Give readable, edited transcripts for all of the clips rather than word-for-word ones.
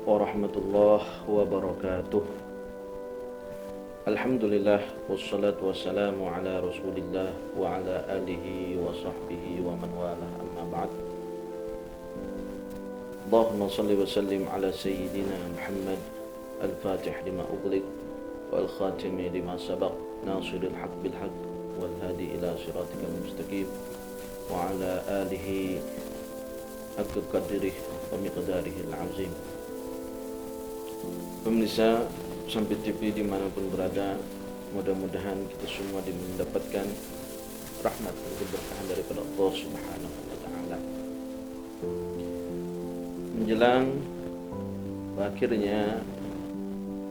warahmatullahi wabarakatuh. Alhamdulillah wassalatu wassalamu ala Rasulillah wa ala alihi wa sahbihi wa man walah, amma ba'd. Allahumma salli wa sallim ala sayyidina Muhammad al-fatih lima ughliq wal khatimi lima sabaq nasiril haq bil haq wal hadi ila siratikal mustaqim wa ala alihi haqqa qadrih wa miqdarihil azim. Pemirsa Sampai TV dimanapun berada, mudah-mudahan kita semua mendapatkan rahmat dan keberkahan daripada Allah Subhanahu wa Ta'ala. Menjelang berakhirnya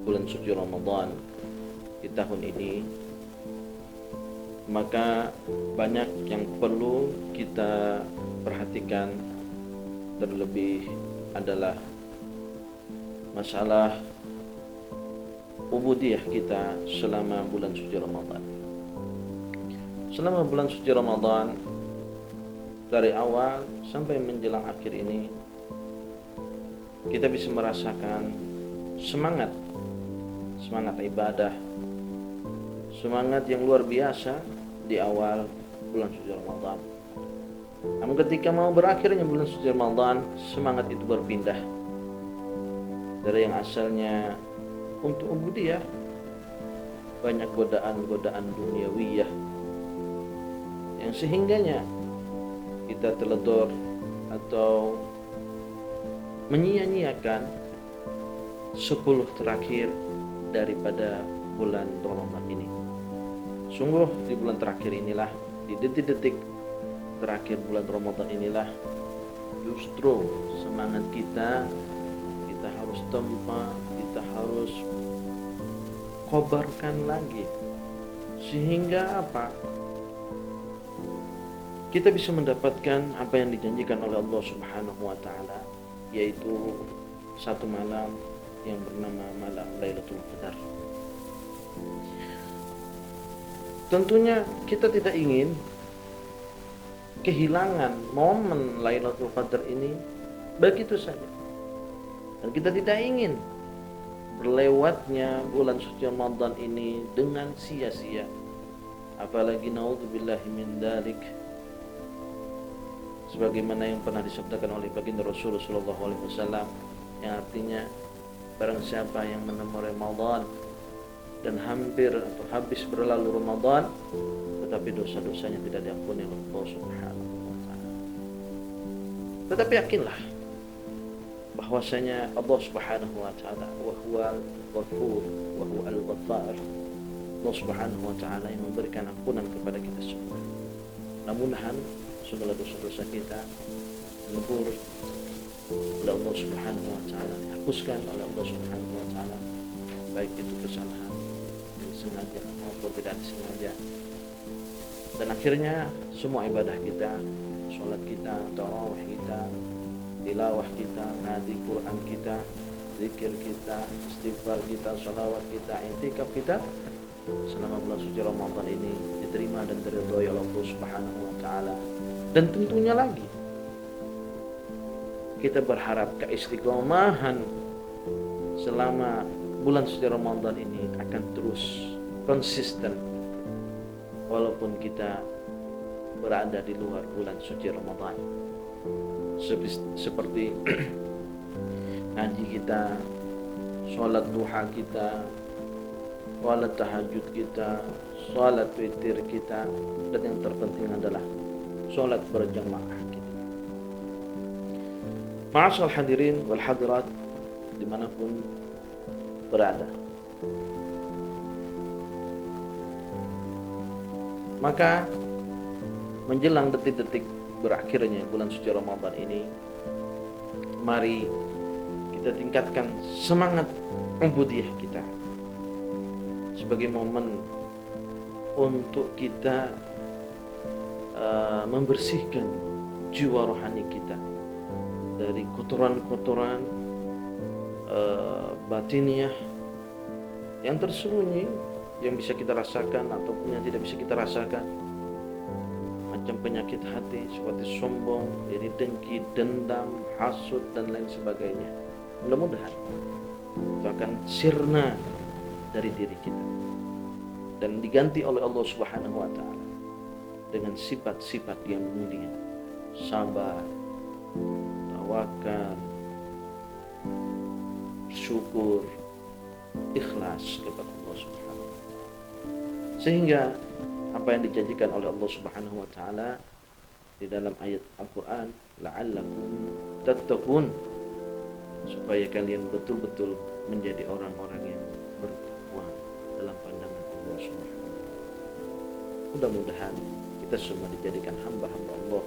bulan suci Ramadan di tahun ini, maka banyak yang perlu kita perhatikan. Terlebih adalah masalah ubudiyah kita selama bulan suci Ramadan. Selama bulan suci Ramadan, dari awal sampai menjelang akhir ini, kita bisa merasakan semangat ibadah, semangat yang luar biasa di awal bulan suci Ramadan. Namun ketika mau berakhirnya bulan suci Ramadan, semangat itu berpindah dari yang asalnya untuk ubudiyah, banyak godaan-godaan duniawiyah yang sehingganya kita teledor atau menyia-nyiakan 10 terakhir daripada bulan Ramadan ini. Sungguh di bulan terakhir inilah, di detik-detik terakhir bulan Ramadan inilah, justru semangat kita harus tempa, kita harus kobarkan lagi, sehingga apa? Kita bisa mendapatkan apa yang dijanjikan oleh Allah Subhanahu wa Ta'ala, yaitu satu malam yang bernama malam Lailatul Qadar. Tentunya kita tidak ingin kehilangan momen Lailatul Qadar ini begitu saja. Dan kita tidak ingin berlewatnya bulan suci Ramadan ini dengan sia-sia. Apalagi naudzubillahi min dzalik, sebagaimana yang pernah disabdakan oleh baginda Rasulullah sallallahu alaihi wasallam, yang artinya barang siapa yang menemui Ramadan dan hampir atau habis berlalu Ramadan tetapi dosa-dosanya tidak diampuni oleh Allah Subhanahu wa Ta'ala. Tetapi yakinlah bahwasanya Allah Subhanahu wa Ta'ala wa huwal ghafur wa huwal ghaffar. Allah Subhanahu wa Ta'ala yang memberikan ampunan kepada kita semua. Mudah-mudahan segala dosa-dosa kita dilebur oleh Allah Subhanahu wa Ta'ala, dihapuskan oleh Allah Subhanahu wa Ta'ala, baik itu kesalahan yang sengaja maupun tidak disengaja. Dan akhirnya semua ibadah kita, sholat kita, tarawih kita, tilawah kita, ngaji Quran kita, zikir kita, istighfar kita, sholawat kita, i'tikaf kita selama bulan suci Ramadan ini diterima dan diridhoi oleh Allah Subhanahu wa Ta'ala. Dan tentunya lagi kita berharap keistiqomahan selama bulan suci Ramadan ini akan terus konsisten walaupun kita berada di luar bulan suci Ramadan. Seperti ngaji kita, sholat duha kita, sholat tahajud kita, sholat witir kita, dan yang terpenting adalah sholat berjamaah kita. Ma'asyiral hadirin wal hadirat dimanapun berada, maka menjelang detik-detik berakhirnya bulan suci Ramadan ini, mari kita tingkatkan semangat ubudiyah kita sebagai momen untuk kita membersihkan jiwa rohani kita dari kotoran-kotoran batiniah yang tersembunyi, yang bisa kita rasakan ataupun yang tidak bisa kita rasakan, macam penyakit hati seperti sombong, iri dengki, dendam, hasud dan lain sebagainya. Mudah-mudahan itu akan sirna dari diri kita dan diganti oleh Allah Subhanahu wa taala dengan sifat-sifat yang mulia, sabar, tawakal, syukur, ikhlas kepada Allah Subhanahu wa taala. Sehingga apa yang dijanjikan oleh Allah Subhanahu wa taala di dalam ayat Al-Qur'an, la'allakum tattaqun, supaya kalian betul-betul menjadi orang-orang yang bertakwa dalam pandangan Allah Subhanahu wa taala. Mudah-mudahan kita semua dijadikan hamba-hamba Allah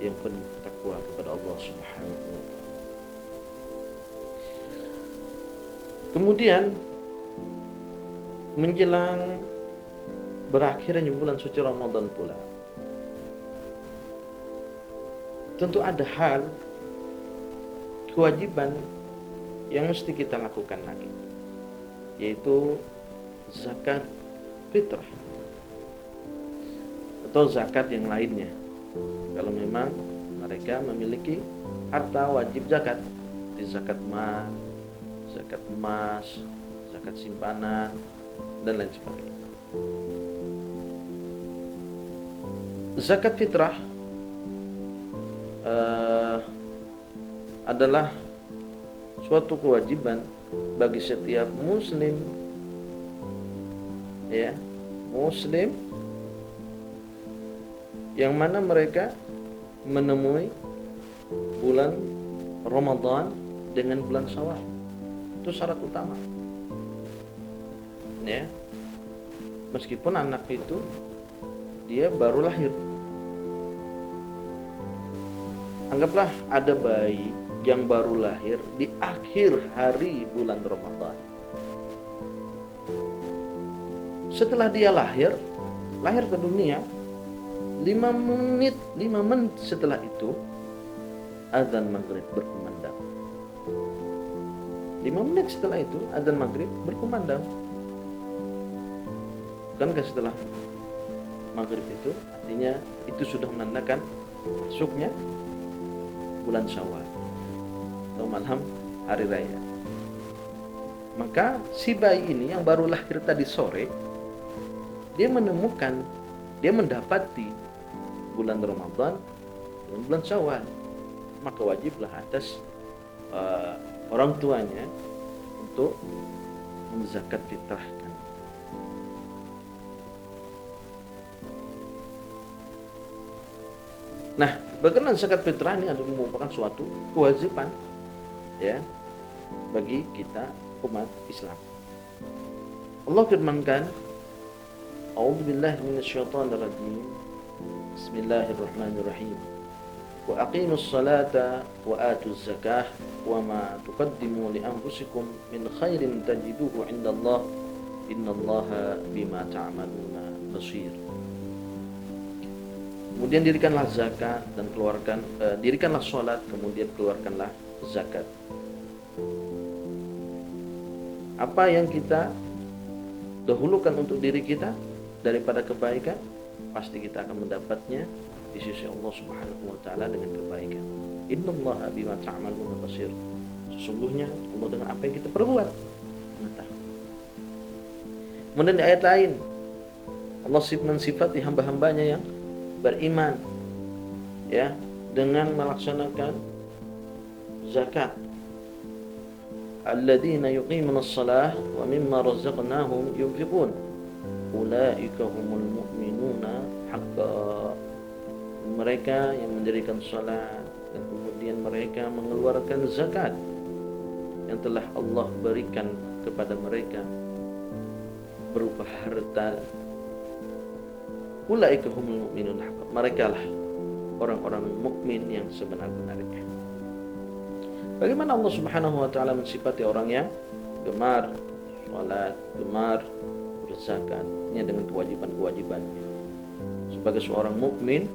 yang penuh takwa kepada Allah Subhanahu wa taala. Kemudian menjelang berakhirnya bulan suci Ramadan pula, tentu ada hal kewajiban yang mesti kita lakukan lagi, yaitu zakat fitrah atau zakat yang lainnya. Kalau memang mereka memiliki harta wajib zakat, di zakat emas, zakat simpanan, dan lain sebagainya. Zakat fitrah adalah suatu kewajiban bagi setiap muslim, ya, muslim yang mana mereka menemui bulan Ramadan dengan bulan Syawal. Itu syarat utama, ya. Meskipun anak itu dia baru lahir, anggaplah ada bayi yang baru lahir di akhir hari bulan Ramadan. Setelah dia lahir ke dunia, 5 menit setelah itu azan maghrib berkumandang. 5 menit setelah itu azan maghrib berkumandang. Bukankah setelah maghrib itu artinya itu sudah menandakan masuknya bulan Syawal atau malam hari raya. Maka si bayi ini yang baru lahir tadi sore, dia mendapati bulan Ramadan dan bulan Syawal. Maka wajiblah atas orang tuanya untuk menzakat fitrahkan. Nah, berkenaan zakat fitrah ini adalah merupakan suatu kewajiban, ya, bagi kita umat Islam. Allah firmankan, A'udzubillahi minasyaitonirrajim. Bismillahirrahmanirrahim. Wa aqimus salata wa atuz zakah wa ma tuqaddimu li anfusikum min khairin tajiduhu 'indallah innallaha bima ta'maluna basir. Kemudian dirikanlah zakat dan dirikanlah salat, kemudian keluarkanlah zakat. Apa yang kita dahulukan untuk diri kita daripada kebaikan, pasti kita akan mendapatnya di sisi Allah Subhanahu wa taala dengan kebaikan. Innallaha bima ta'maluna basir. Sesungguhnya Allah dengan apa yang kita perbuat mengetahui. Kemudian di ayat lain Allah mensifati hamba-hambanya yang beriman, ya, dengan melaksanakan zakat. Alladzina yuqimuna shalah wa mimma razaqnahum yunfiqun. Ulaika humul mu'minuna haqqan. Mereka yang mendirikan salat dan kemudian mereka mengeluarkan zakat yang telah Allah berikan kepada mereka berupa harta. Ulaika humul mu'minun haqqan. Merekalah orang-orang mukmin yang sebenar-benarnya. Bagaimana Allah Subhanahu wa taala mensifati orang yang gemar salat, gemar berzakatnya dengan kewajiban-kewajibannya sebagai seorang mukmin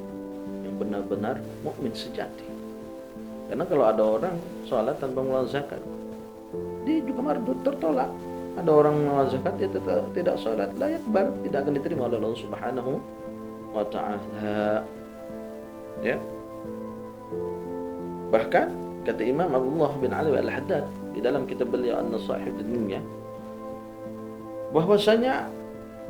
yang benar-benar mukmin sejati. Karena kalau ada orang salat tanpa mengeluarkan zakat, dia juga mardud, tertolak. Ada orang mengeluarkan zakat, dia tidak salat, layak bar, tidak akan diterima oleh Allah Subhanahu wa taala. Ya. Bahkan Kata Imam Abdullah bin Ali al-Haddad di dalam kitab beliau An-Nasaih Ad-Diniyah, bahwasanya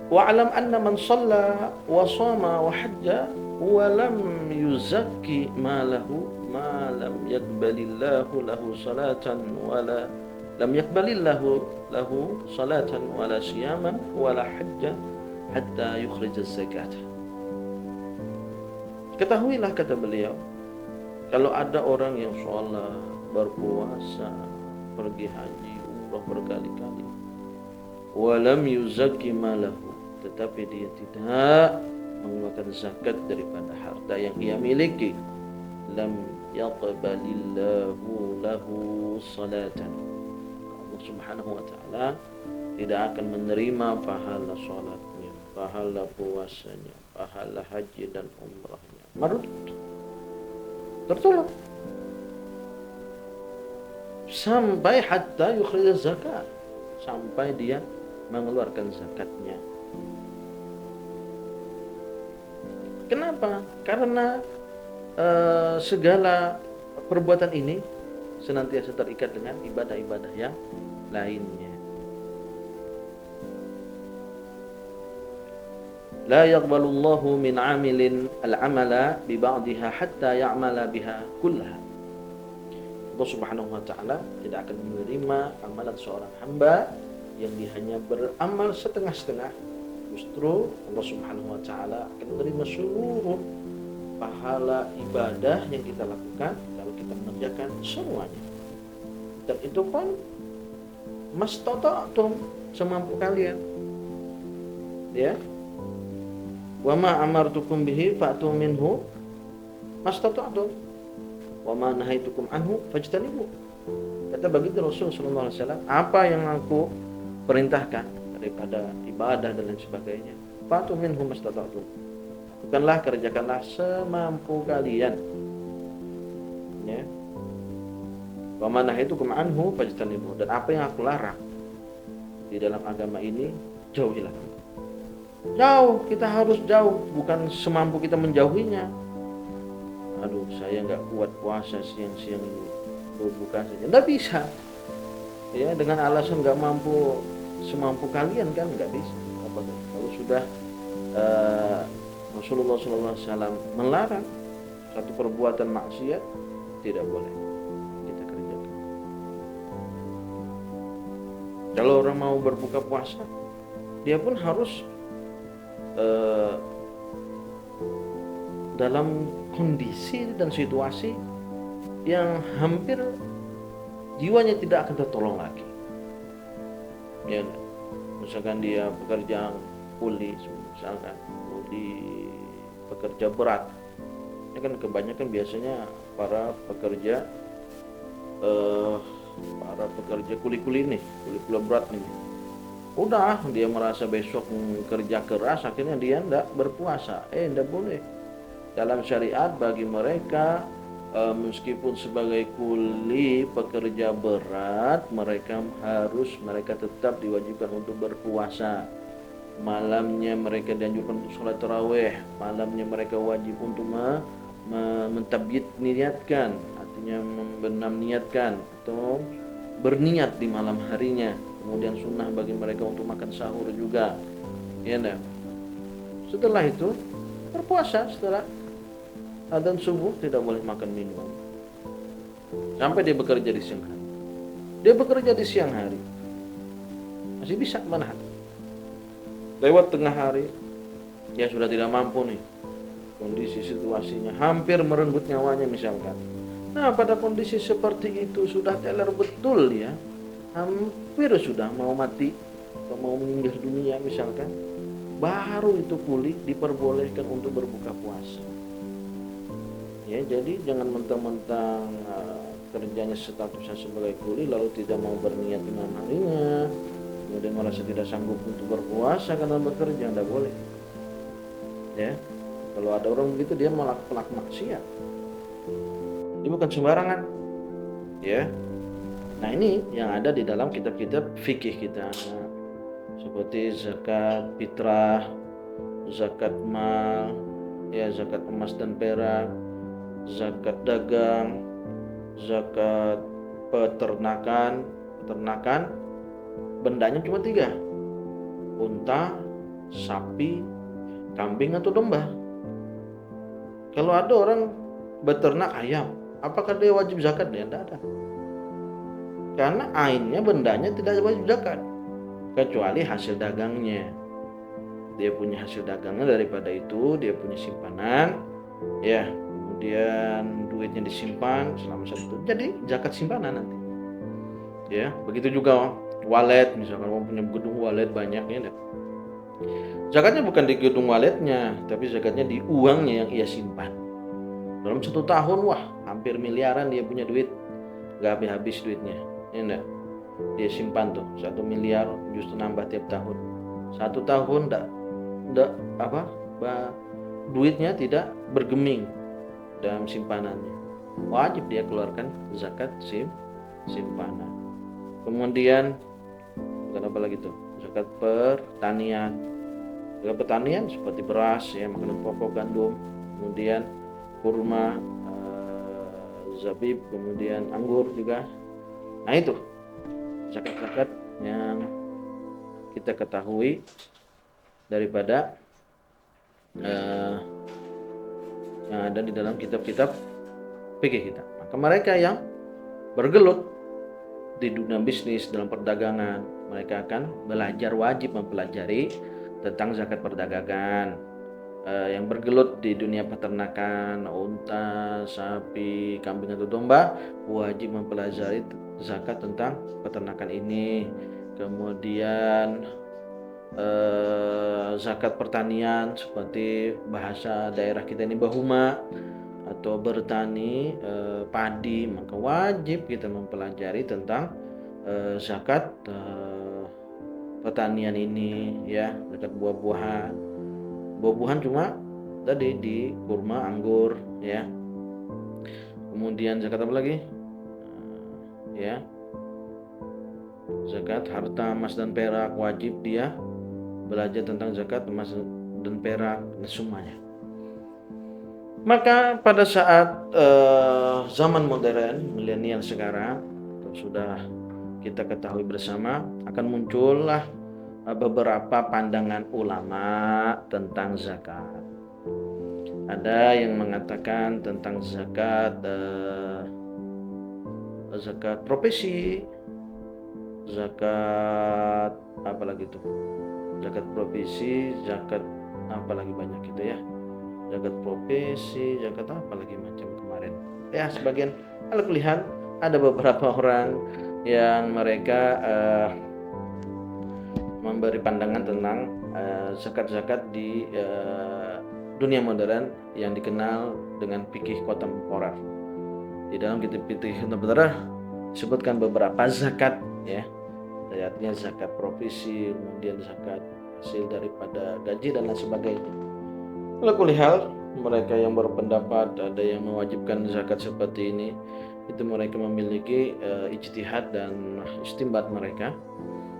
wa'lam anna man shalla wa shama wa hajja wa lam yuzakki malahu ma lam yaqbalillahu lahu salatan wala lam yaqbalillahu lahu salatan wala siyaman wala hajja hatta yukhrij az-zakat. Ketahuilah, kata beliau, kalau ada orang yang sholat, berpuasa, pergi haji, umrah berkali-kali, walam yuzakki malahu, tetapi dia tidak mengeluarkan zakat daripada harta yang ia miliki, lam yaqbalillahu lahu salatan, Allah Subhanahu wa taala tidak akan menerima pahala sholatnya, pahala puasanya, pahala haji dan umrahnya. Marut, tertolak sampai hatta yukhrij zakat, sampai dia mengeluarkan zakatnya. Kenapa? Karena segala perbuatan ini senantiasa terikat dengan ibadah-ibadah yang lainnya. La yaqbalullahu min 'amilin al-'amala bi ba'dihha hatta ya'mala biha kullaha. Allah Subhanahu wa taala tidak akan menerima amalan seorang hamba yang dia hanya beramal setengah-setengah. Justru Allah Subhanahu wa taala akan menerima seluruh pahala ibadah yang kita lakukan kalau kita mengerjakan semuanya. Dan itu pun mastata'tum, semampu kalian. Ya. Wa ma amartukum bihi fa'tu minhu mastata'tum wa ma nahaitukum anhu fajtanibu. Kata baginda Rasul sallallahu alaihi wasallam, apa yang aku perintahkan daripada ibadah dan lain sebagainya, fa'tu minhu mastata'tum, lakukanlah, kerjakanlah semampu kalian, ya. Wa ma nahaitukum anhu fajtanibu, dan apa yang aku larang di dalam agama ini jauhilah. Jauh, kita harus jauh, bukan semampu kita menjauhinya. Aduh, saya nggak kuat puasa siang-siang ini, berbuka saja, nggak bisa. Ya, dengan alasan nggak mampu, semampu kalian kan nggak bisa. Apakah kalau sudah Rasulullah SAW melarang satu perbuatan maksiat, tidak boleh kita kerjakan. Kalau orang mau berbuka puasa, dia pun harus dalam kondisi dan situasi yang hampir jiwanya tidak akan tertolong lagi. Ya, misalkan dia pekerja kuli, misalkan kuli pekerja berat, ini kan kebanyakan biasanya para pekerja kuli-kuli nih, kuli-kuli berat nih. Udah dia merasa besok kerja keras, akhirnya dia tidak berpuasa. Tidak boleh. Dalam syariat bagi mereka, meskipun sebagai kuli pekerja berat, mereka tetap diwajibkan untuk berpuasa. Malamnya mereka dianjurkan untuk sholat tarawih. Malamnya mereka wajib untuk mentabyid niatkan, artinya membenam niatkan atau berniat di malam harinya. Kemudian sunnah bagi mereka untuk makan sahur juga, ya enggak? Setelah itu berpuasa, setelah adzan subuh tidak boleh makan minum sampai dia bekerja di siang hari. Dia bekerja di siang hari masih bisa menahan. Lewat tengah hari, ya sudah tidak mampu nih, kondisi situasinya hampir merenggut nyawanya misalkan. Nah, pada kondisi seperti itu sudah teler betul ya, hampir sudah mau mati atau mau meninggal dunia misalkan, baru itu kuli diperbolehkan untuk berbuka puasa. Ya, jadi jangan mentang-mentang kerjanya statusnya sebagai kuli lalu tidak mau berniat di malam harinya, kemudian merasa tidak sanggup untuk berpuasa karena bekerja, tidak boleh. Ya, kalau ada orang begitu dia malah pelaku maksiat. Ini bukan sembarangan, ya. Nah, ini yang ada di dalam kitab-kitab fikih kita, seperti zakat fitrah, zakat mal, ya, zakat emas dan perak, zakat dagang, zakat peternakan, bendanya cuma 3: unta, sapi, kambing atau domba. Kalau ada orang beternak ayam, apakah dia wajib zakat? Dia tidak ada. Karena ainnya, bendanya tidak wajib zakat, kecuali hasil dagangnya. Dia punya hasil dagangnya, daripada itu dia punya simpanan, ya, kemudian duitnya disimpan selama 1 tahun, jadi zakat simpanan nanti. Ya, begitu juga wallet, misalkan orang punya gedung wallet banyak, ya, zakatnya bukan di gedung walletnya, tapi zakatnya di uangnya yang ia simpan. Dalam 1 tahun, wah, hampir miliaran dia punya duit, gak habis-habis duitnya, ya enggak? Dia simpan tuh 1 miliar, justru nambah tiap tahun. 1 tahun enggak duitnya tidak bergeming dalam simpanannya, wajib dia keluarkan zakat simpanan. Kemudian apa lagi tuh? Zakat pertanian. Zakat pertanian seperti beras, ya, makanan pokok, gandum, kemudian kurma, zabib, kemudian anggur juga. Nah, itu zakat-zakat yang kita ketahui daripada yang ada di dalam kitab-kitab fikih kita. Maka mereka yang bergelut di dunia bisnis, dalam perdagangan, mereka akan belajar, wajib mempelajari tentang zakat perdagangan. Yang bergelut di dunia peternakan, unta, sapi, kambing atau domba, wajib mempelajari zakat tentang peternakan ini. Kemudian zakat pertanian, seperti bahasa daerah kita ini bahuma, atau bertani padi, maka wajib kita mempelajari tentang zakat pertanian ini, ya. Zakat buah-buahan cuma tadi di kurma, anggur, ya. Kemudian zakat apa lagi? Ya, zakat harta emas dan perak, wajib dia belajar tentang zakat emas dan perak dan semuanya. Maka pada saat zaman modern, milenial sekarang, sudah kita ketahui bersama, akan muncullah beberapa pandangan ulama tentang zakat. Ada yang mengatakan tentang zakat profesi, zakat apa lagi tuh? Zakat profesi, zakat apa lagi banyak gitu, ya. Zakat profesi, zakat apa lagi macam kemarin. Ya, sebagian alhamdulillah ada beberapa orang yang mereka memberi pandangan tentang zakat-zakat di dunia modern yang dikenal dengan fikih kontemporer. Di dalam kitab fikih kontemporer disebutkan beberapa zakat, ya. Artinya zakat profesi, kemudian zakat hasil daripada gaji dan lain sebagainya. Alhamdulillah, mereka yang berpendapat ada yang mewajibkan zakat seperti ini, itu mereka memiliki ijtihad dan istinbat mereka.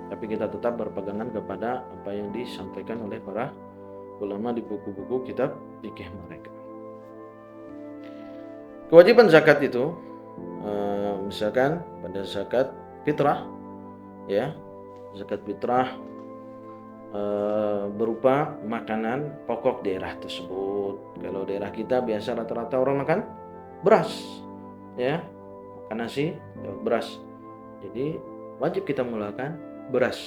Tapi kita tetap berpegangan kepada apa yang disampaikan oleh para ulama di buku-buku kitab fikih mereka. Kewajiban zakat itu misalkan pada zakat fitrah, ya, zakat fitrah berupa makanan pokok daerah tersebut. Kalau daerah kita biasa rata-rata orang makan beras, ya, makan nasi, beras. Jadi wajib kita mengeluarkan beras.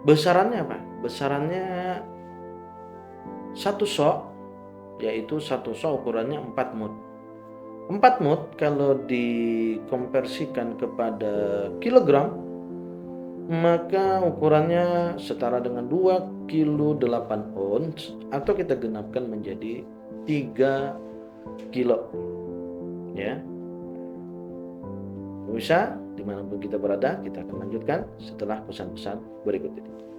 Besarannya apa? Besarannya 1 sok, yaitu 1 sok ukurannya 4 mud. 4 mud kalau dikonversikan kepada kilogram, maka ukurannya setara dengan 2 kilo 8 ons, atau kita genapkan menjadi 3 kilo, ya. Bisa dimanapun kita berada, kita akan lanjutkan setelah pesan-pesan berikut ini.